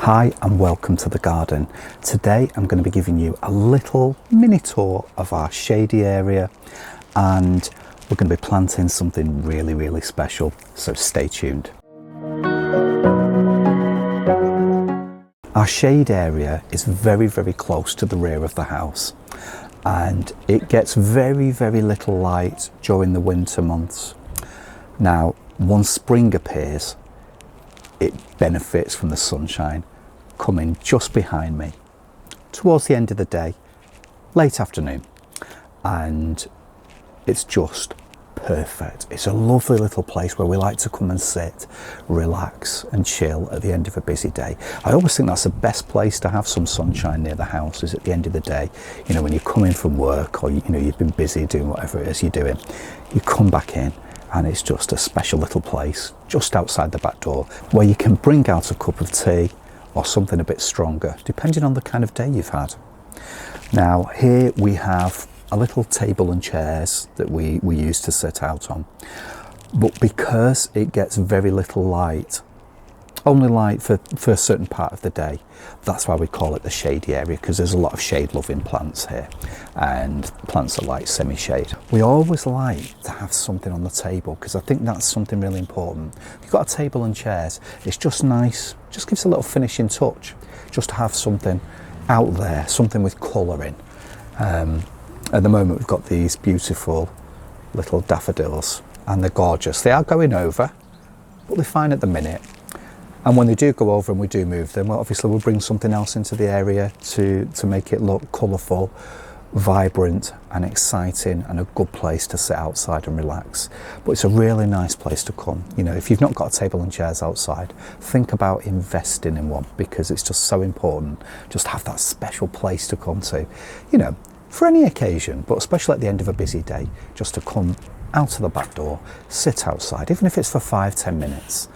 Hi and welcome to the garden. Today I'm going to be giving you a little mini tour of our shady area, and we're going to be planting something really special, so stay tuned. Our shade area is very close to the rear of the house, and it gets very little light during the winter months. Now once spring appears, it benefits from the sunshine coming just behind me towards the end of the day, late afternoon, and it's just perfect. It's a lovely little place where we like to come and sit, relax and chill at the end of a busy day. I always think that's the best place to have some sunshine near the house, is at the end of the day. You know, when you come in from work, or you've been busy doing whatever it is you're doing, you come back in and it's just a special little place just outside the back door where you can bring out a cup of tea or something a bit stronger, depending on the kind of day you've had. Now here we have a little table and chairs that we use to sit out on, but because it gets very little light, only light for a certain part of the day, that's why we call it the shady area, because there's a lot of shade loving plants here, and plants are like semi-shade. We always like to have something on the table because I think that's something really important. If you've got a table and chairs, it's just nice, just gives a little finishing touch just to have something out there, something with colour in. At the moment we've got these beautiful little daffodils and they're gorgeous. They are going over, but they're fine at the minute. And when they do go over and we do move them, well, obviously we'll bring something else into the area to make it look colourful, vibrant and exciting, and a good place to sit outside and relax. But it's a really nice place to come. You know, if you've not got a table and chairs outside, think about investing in one, because it's just so important just to have that special place to come to, you know, for any occasion, but especially at the end of a busy day, just to come out of the back door, sit outside, even if it's for 5-10 minutes,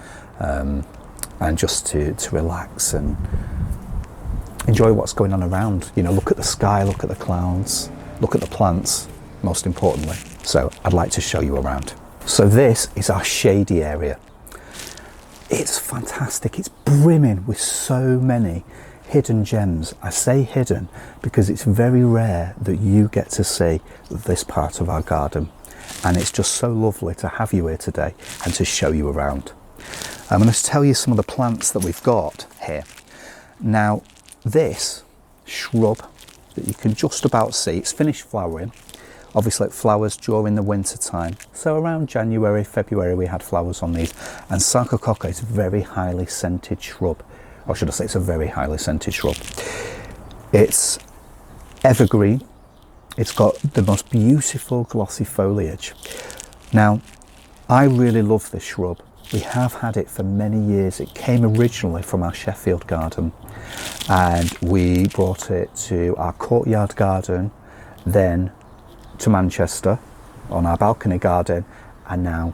and just to relax and enjoy what's going on around. You know, look at the sky, look at the clouds, look at the plants, most importantly. So I'd like to show you around. So this is our shady area. It's fantastic. It's brimming with so many hidden gems. I say hidden because it's very rare that you get to see this part of our garden, and it's just so lovely to have you here today and to show you around. I'm going to tell you some of the plants that we've got here. Now this shrub that you can just about see, it's finished flowering. Obviously it flowers during the winter time, so around January, February we had flowers on these. And Sarcococca is a very highly scented shrub, or should I say it's a very highly scented shrub. It's evergreen, it's got the most beautiful glossy foliage. Now I really love this shrub. We have had it for many years. It came originally from our Sheffield garden, and we brought it to our courtyard garden, then to Manchester on our balcony garden, and now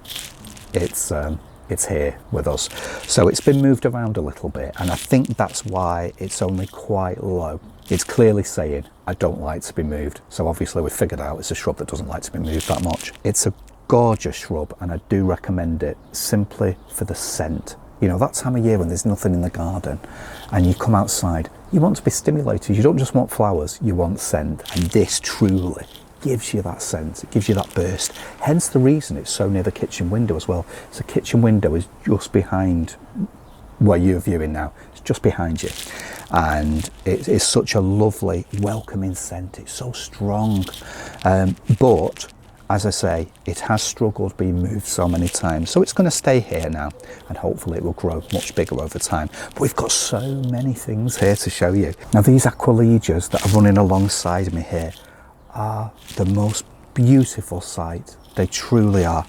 it's here with us. So it's been moved around a little bit, and I think that's why it's only quite low. It's clearly saying, I don't like to be moved. So obviously we figured out it's a shrub that doesn't like to be moved that much. It's a gorgeous shrub, and I do recommend it simply for the scent. You know, that time of year when there's nothing in the garden and you come outside, you want to be stimulated. You don't just want flowers, you want scent, and this truly gives you that scent. It gives you that burst, hence the reason it's so near the kitchen window as well. So the kitchen window is just behind where you're viewing now. It's just behind you, and it is such a lovely welcoming scent. It's so strong, but as I say, it has struggled being moved so many times. So it's going to stay here now, and hopefully it will grow much bigger over time. But we've got so many things here to show you. Now these Camellias that are running alongside me here are the most beautiful sight. They truly are.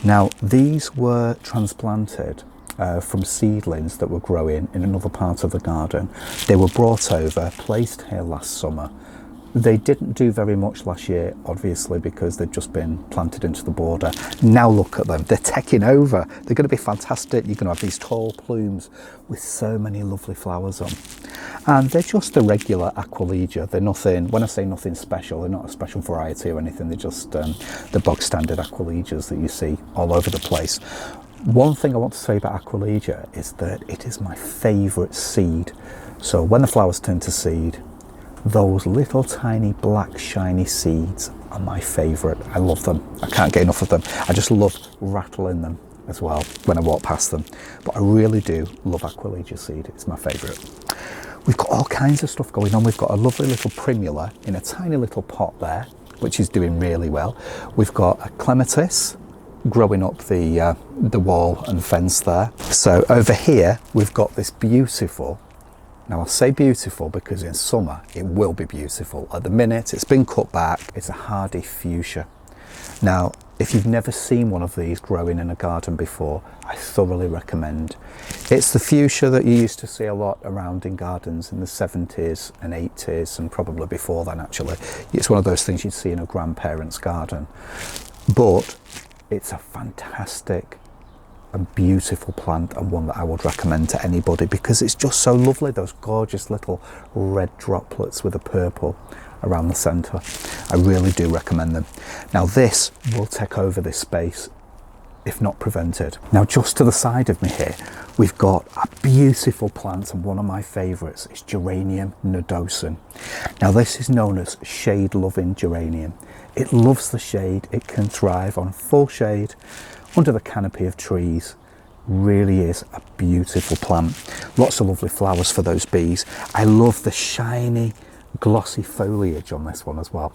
Now these were transplanted from seedlings that were growing in another part of the garden. They were brought over, placed here last summer. They didn't do very much last year, obviously, because they've just been planted into the border. Now look at them, they're taking over. They're going to be fantastic. You're going to have these tall plumes with so many lovely flowers on. And they're just a regular Camellia. They're nothing, when I say nothing special, they're not a special variety or anything. They're just the bog standard Camellias that you see all over the place. One thing I want to say about Aquilegia is that it is my favourite seed. So when the flowers turn to seed, those little tiny black shiny seeds are my favourite. I love them. I can't get enough of them. I just love rattling them as well when I walk past them. But I really do love Aquilegia seed. It's my favourite. We've got all kinds of stuff going on. We've got a lovely little primula in a tiny little pot there, which is doing really well. We've got a clematis growing up the wall and fence there. So over here we've got this beautiful, now I'll say beautiful because in summer it will be beautiful. At the minute it's been cut back. It's a hardy fuchsia. Now if you've never seen one of these growing in a garden before, I thoroughly recommend. It's the fuchsia that you used to see a lot around in gardens in the 70s and 80s and probably before then actually. It's one of those things you'd see in a grandparent's garden. But it's a fantastic and beautiful plant, and one that I would recommend to anybody because it's just so lovely, those gorgeous little red droplets with a purple around the centre. I really do recommend them. Now this will take over this space if not prevented. Now just to the side of me here we've got a beautiful plant, and one of my favourites is Geranium nodosum. Now this is known as shade loving geranium. It loves the shade. It can thrive on full shade under the canopy of trees. Really is a beautiful plant. Lots of lovely flowers for those bees. I love the shiny glossy foliage on this one as well.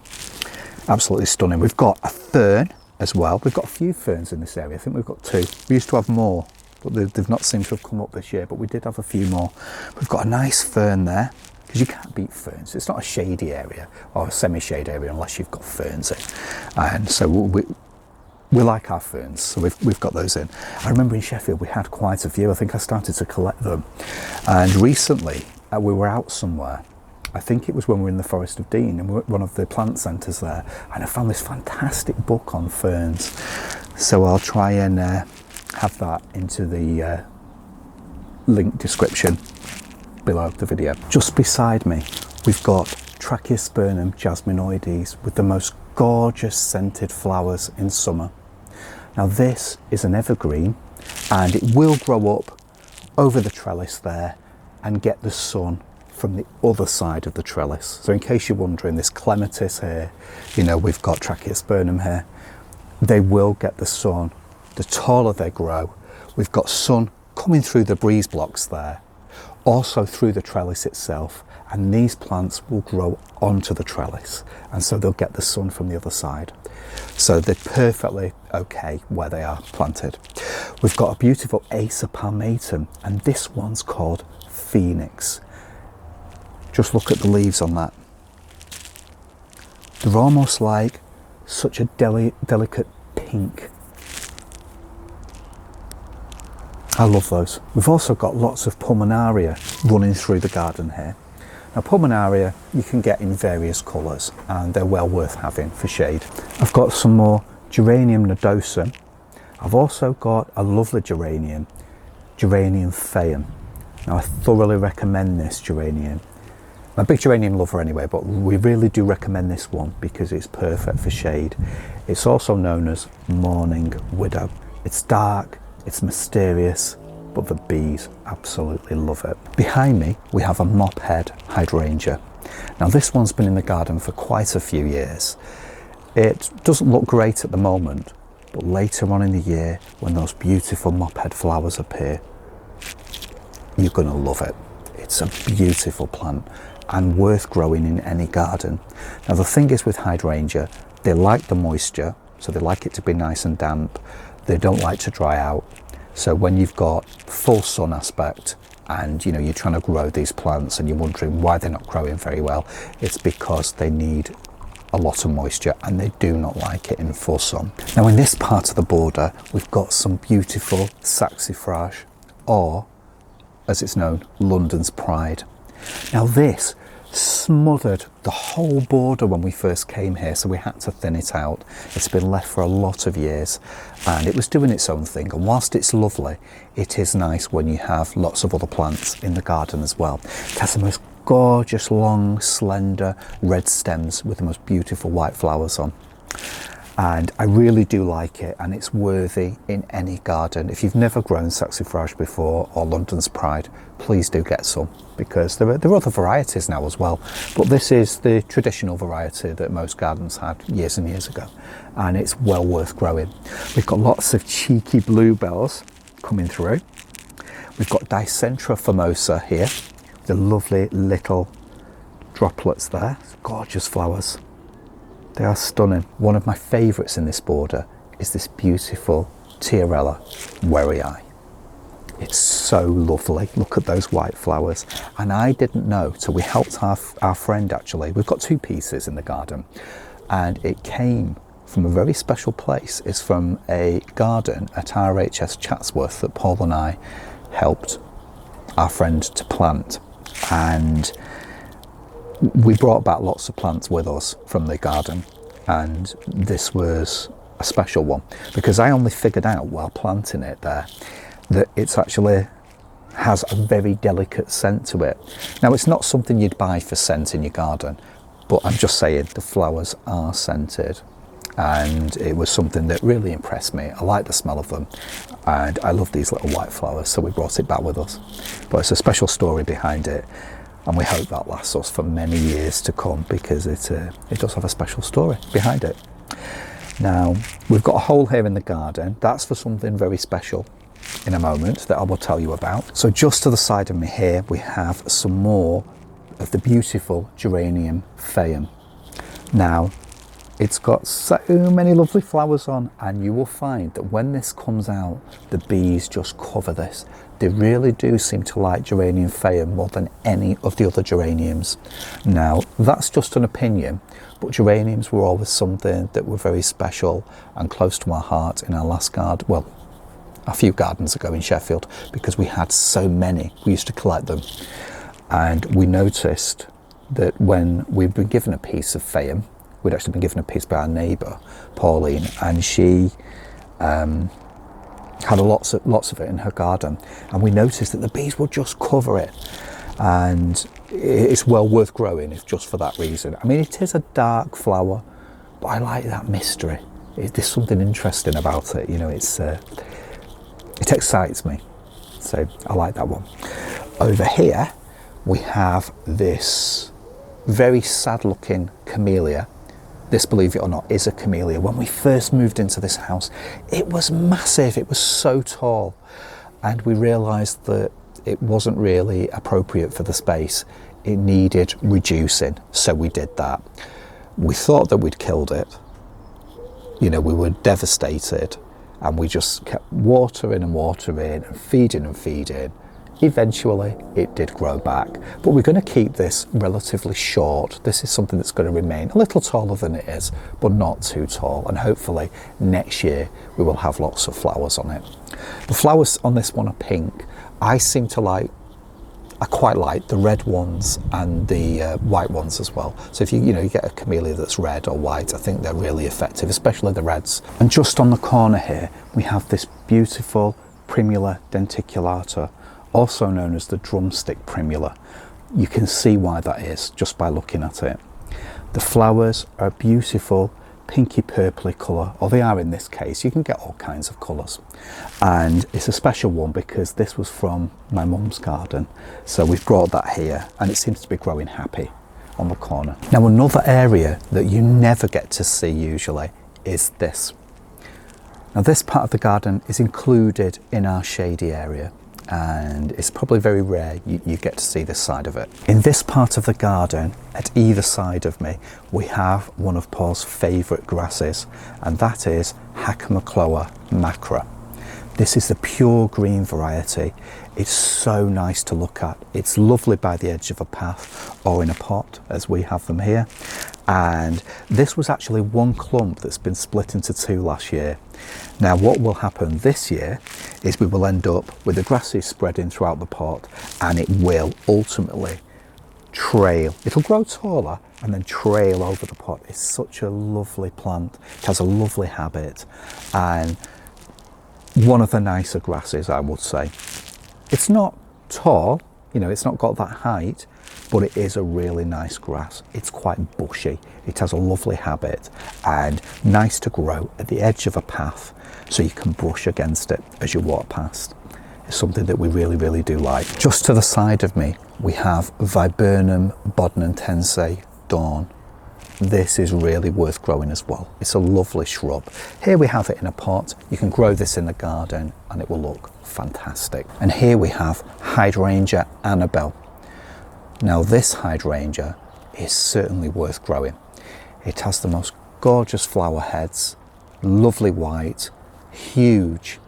Absolutely stunning. We've got a fern as well. We've got a few ferns in this area. I think we've got 2. We used to have more, but they've not seemed to have come up this year, but we did have a few more. We've got a nice fern there, because you can't beat ferns. It's not a shady area or a semi-shade area unless you've got ferns in. And so we like our ferns, so we've got those in. I remember in Sheffield we had quite a few. I think I started to collect them. And recently we were out somewhere. I think it was when we were in the Forest of Dean, and we were at one of the plant centres there, and I found this fantastic book on ferns. So I'll try and have that into the link description below the video. Just beside me we've got Tracheospermum jasminoides with the most gorgeous scented flowers in summer. Now this is an evergreen, and it will grow up over the trellis there and get the sun from the other side of the trellis. So in case you're wondering, this clematis here, you know, we've got Tracheospermum here, they will get the sun. The taller they grow, we've got sun coming through the breeze blocks there, also through the trellis itself, and these plants will grow onto the trellis, and so they'll get the sun from the other side. So they're perfectly okay where they are planted. We've got a beautiful Acer palmatum, and this one's called Phoenix. Just look at the leaves on that. They're almost like such a delicate pink. I love those. We've also got lots of pulmonaria running through the garden here. Now pulmonaria you can get in various colours, and they're well worth having for shade. I've got some more Geranium nodosum. I've also got a lovely Geranium phaeum. Now I thoroughly recommend this geranium. I'm a big geranium lover anyway, but we really do recommend this one because it's perfect for shade. It's also known as Morning Widow. It's dark, it's mysterious, but the bees absolutely love it. Behind me we have a mophead hydrangea. Now this one's been in the garden for quite a few years. It doesn't look great at the moment, but later on in the year when those beautiful mophead flowers appear, you're going to love it. It's a beautiful plant and worth growing in any garden. Now the thing is with hydrangea, they like the moisture, so they like it to be nice and damp. They don't like to dry out. So when you've got full sun aspect and you know you're trying to grow these plants and you're wondering why they're not growing very well, it's because they need a lot of moisture and they do not like it in full sun. Now in this part of the border we've got some beautiful saxifrage, or as it's known, London's Pride. Now this smothered the whole border when we first came here, so we had to thin it out. It's been left for a lot of years and it was doing its own thing, and whilst it's lovely, it is nice when you have lots of other plants in the garden as well. It has the most gorgeous long slender red stems with the most beautiful white flowers on. And I really do like it, and it's worthy in any garden. If you've never grown saxifrage before, or London's Pride, please do get some, because there are other varieties now as well. But this is the traditional variety that most gardens had years and years ago, and it's well worth growing. We've got lots of cheeky bluebells coming through. We've got Dicentra famosa here, the lovely little droplets there. Gorgeous flowers. They are stunning. One of my favourites in this border is this beautiful Tiarella werrei. It's so lovely. Look at those white flowers. And I didn't know, so we helped our friend actually. We've got 2 pieces in the garden, and it came from a very special place. It's from a garden at RHS Chatsworth that Paul and I helped our friend to plant, and we brought back lots of plants with us from the garden, and this was a special one because I only figured out while planting it there that it's actually has a very delicate scent to it. Now, it's not something you'd buy for scent in your garden, but I'm just saying the flowers are scented, and it was something that really impressed me. I like the smell of them, and I love these little white flowers, so we brought it back with us. But it's a special story behind it, and we hope that lasts us for many years to come, because it does have a special story behind it. Now, we've got a hole here in the garden. That's for something very special in a moment that I will tell you about. So just to the side of me here, we have some more of the beautiful geranium phaeum. Now, it's got so many lovely flowers on, and you will find that when this comes out, the bees just cover this. They really do seem to like geranium phaeum more than any of the other geraniums. Now, that's just an opinion, but geraniums were always something that were very special and close to our heart in our last garden, well, a few gardens ago in Sheffield, because we had so many. We used to collect them, and we noticed that when we'd been given a piece of phaeum, we'd actually been given a piece by our neighbour, Pauline, and she had lots of it in her garden, and we noticed that the bees would just cover it, and it's well worth growing if just for that reason. I mean, it is a dark flower, but I like that mystery. There's something interesting about it, you know. It excites me, so I like that one. Over here we have this very sad looking camellia. This, believe it or not, is a camellia. When we first moved into this house, it was massive. It was so tall, and we realised that it wasn't really appropriate for the space. It needed reducing, so we did that. We thought that we'd killed it. You know, we were devastated, and we just kept watering and feeding. Eventually it did grow back, but we're going to keep this relatively short. This is something that's going to remain a little taller than it is, but not too tall, and hopefully next year we will have lots of flowers on it. The flowers on this one are pink. I quite like the red ones and the white ones as well. So if you get a camellia that's red or white, I think they're really effective, especially the reds. And just on the corner here we have this beautiful Primula denticulata, also known as the drumstick primula. You can see why that is just by looking at it. The flowers are a beautiful pinky purpley colour, or they are in this case. You can get all kinds of colours, and it's a special one because this was from my mum's garden, so we've brought that here, and it seems to be growing happy on the corner. Now, another area that you never get to see usually is this. Now, this part of the garden is included in our shady area, and it's probably very rare you get to see this side of it. In this part of the garden, at either side of me, we have one of Paul's favourite grasses, and that is Hackmacloa macra. This is the pure green variety. It's so nice to look at. It's lovely by the edge of a path or in a pot, as we have them here. And this was actually one clump that's been split into 2 last year. Now, what will happen this year is we will end up with the grasses spreading throughout the pot, and it will ultimately trail. It'll grow taller and then trail over the pot. It's such a lovely plant. It has a lovely habit, and one of the nicer grasses, I would say. It's not tall, you know, it's not got that height, but it is a really nice grass. It's quite bushy. It has a lovely habit and nice to grow at the edge of a path so you can brush against it as you walk past. It's something that we really, really do like. Just to the side of me, we have Viburnum bodnantense Dawn. This is really worth growing as well. It's a lovely shrub. Here we have it in a pot. You can grow this in the garden and it will look fantastic. And here we have Hydrangea Annabelle. Now this hydrangea is certainly worth growing. It has the most gorgeous flower heads, lovely white, huge.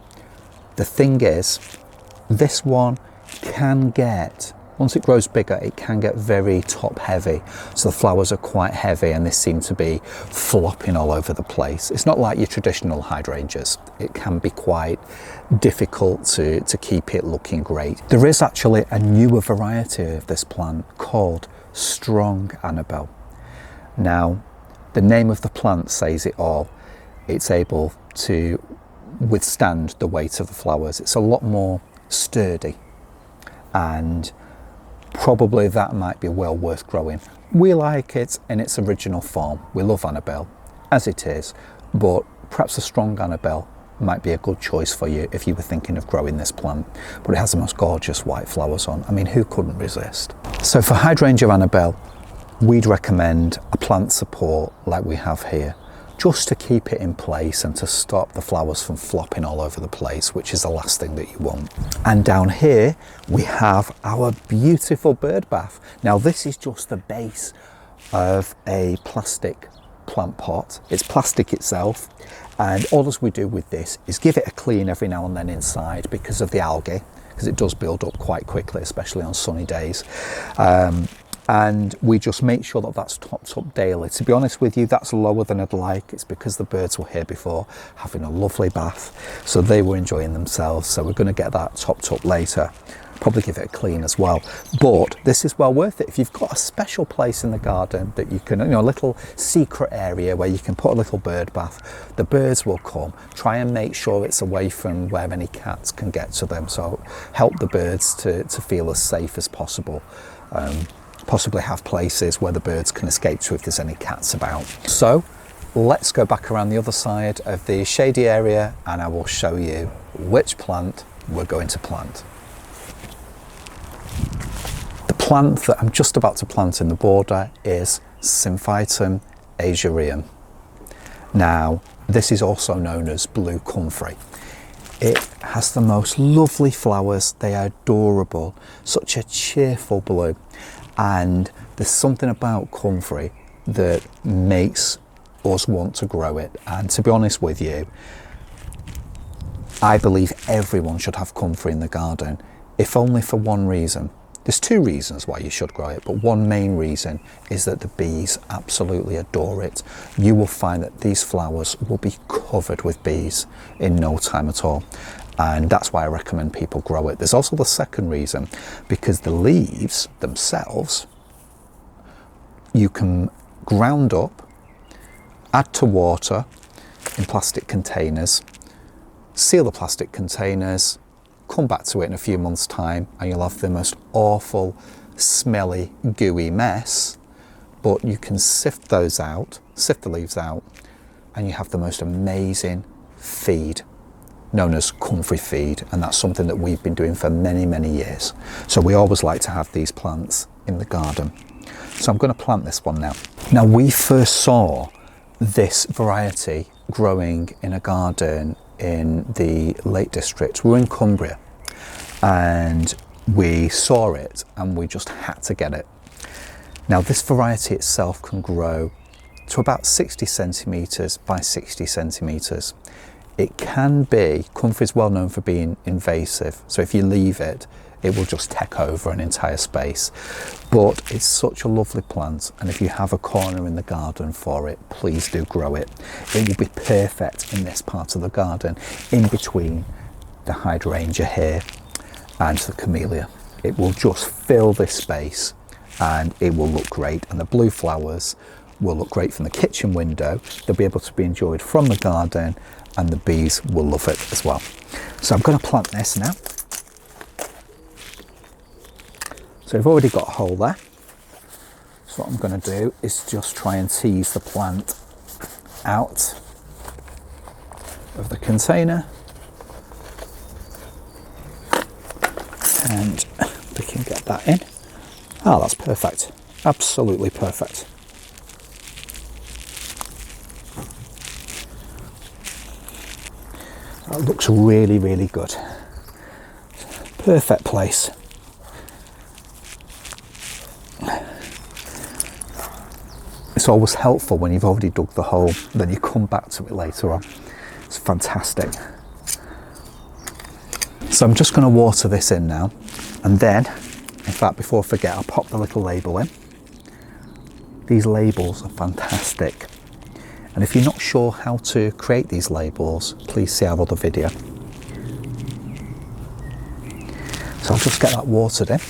The thing is, this one can get, once it grows bigger, it can get very top heavy. So the flowers are quite heavy and they seem to be flopping all over the place. It's not like your traditional hydrangeas. It can be quite difficult to keep it looking great. There is actually a newer variety of this plant called Strong Annabelle. Now, the name of the plant says it all. It's able to withstand the weight of the flowers. It's a lot more sturdy, and probably that might be well worth growing. We like it in its original form. We love Annabelle as it is, but perhaps a Strong Annabelle might be a good choice for you if you were thinking of growing this plant. But it has the most gorgeous white flowers on. I mean, who couldn't resist? So for Hydrangea Annabelle, we'd recommend a plant support like we have here, just to keep it in place and to stop the flowers from flopping all over the place, which is the last thing that you want. And down here we have our beautiful bird bath. Now this is just the base of a plastic plant pot. It's plastic itself, and all we do with this is give it a clean every now and then inside because of the algae, because it does build up quite quickly, especially on sunny days. And we just make sure that that's topped up daily. To be honest with you, that's lower than I'd like. It's because the birds were here before having a lovely bath, so they were enjoying themselves. So we're going to get that topped up later, probably give it a clean as well. But this is well worth it if you've got a special place in the garden that you can, you know, a little secret area where you can put a little bird bath. The birds will come. Try and make sure it's away from where any cats can get to them, so help the birds to feel as safe as possible. Possibly have places where the birds can escape to if there's any cats about. So let's go back around the other side of the shady area and I will show you which plant we're going to plant. The plant that I'm just about to plant in the border is Symphytum azurium. Now this is also known as blue comfrey. It has the most lovely flowers. They are adorable, such a cheerful blue. And there's something about comfrey that makes us want to grow it. And to be honest with you, I believe everyone should have comfrey in the garden, if only for one reason. There's two reasons why you should grow it, but one main reason is that the bees absolutely adore it. You will find that these flowers will be covered with bees in no time at all. And that's why I recommend people grow it. There's also the second reason, because the leaves themselves, you can ground up, add to water in plastic containers, seal the plastic containers, come back to it in a few months' time, and you'll have the most awful, smelly, gooey mess. But you can sift those out, sift the leaves out, and you have the most amazing feed, known as comfrey feed, and that's something that we've been doing for many, many years. So we always like to have these plants in the garden. So I'm going to plant this one now. Now we first saw this variety growing in a garden in the Lake District. We were in Cumbria and we saw it and we just had to get it. Now this variety itself can grow to about 60 centimetres by 60 centimetres. It can be, comfrey is well known for being invasive, so if you leave it, it will just take over an entire space. But it's such a lovely plant, and if you have a corner in the garden for it, please do grow it. It will be perfect in this part of the garden, in between the hydrangea here and the camellia. It will just fill this space and it will look great, and the blue flowers will look great from the kitchen window. They'll be able to be enjoyed from the garden, and the bees will love it as well. So I'm going to plant this now. So we've already got a hole there. So what I'm going to do is just try and tease the plant out of the container, and we can get that in. Oh, that's perfect. Absolutely perfect. That looks really, really good. Perfect place. It's always helpful when you've already dug the hole, then you come back to it later on. It's fantastic. So I'm just going to water this in now, and then, in fact, before I forget, I'll pop the little label in. These labels are fantastic. And if you're not sure how to create these labels, please see our other video. So I'll just get that watered in.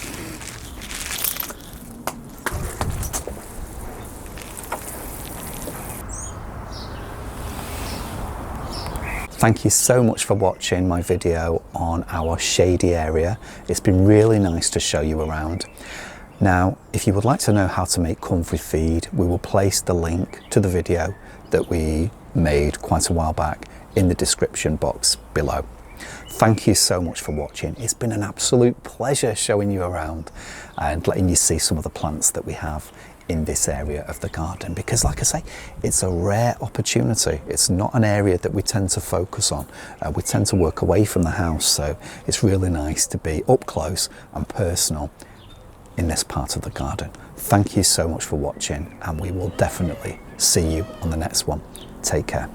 Thank you so much for watching my video on our shady area. It's been really nice to show you around. Now, if you would like to know how to make comfrey feed, we will place the link to the video that we made quite a while back in the description box below. Thank you so much for watching. It's been an absolute pleasure showing you around and letting you see some of the plants that we have in this area of the garden, because like I say, it's a rare opportunity. It's not an area that we tend to focus on. We tend to work away from the house, so it's really nice to be up close and personal in this part of the garden. Thank you so much for watching, and we will definitely see you on the next one. Take care.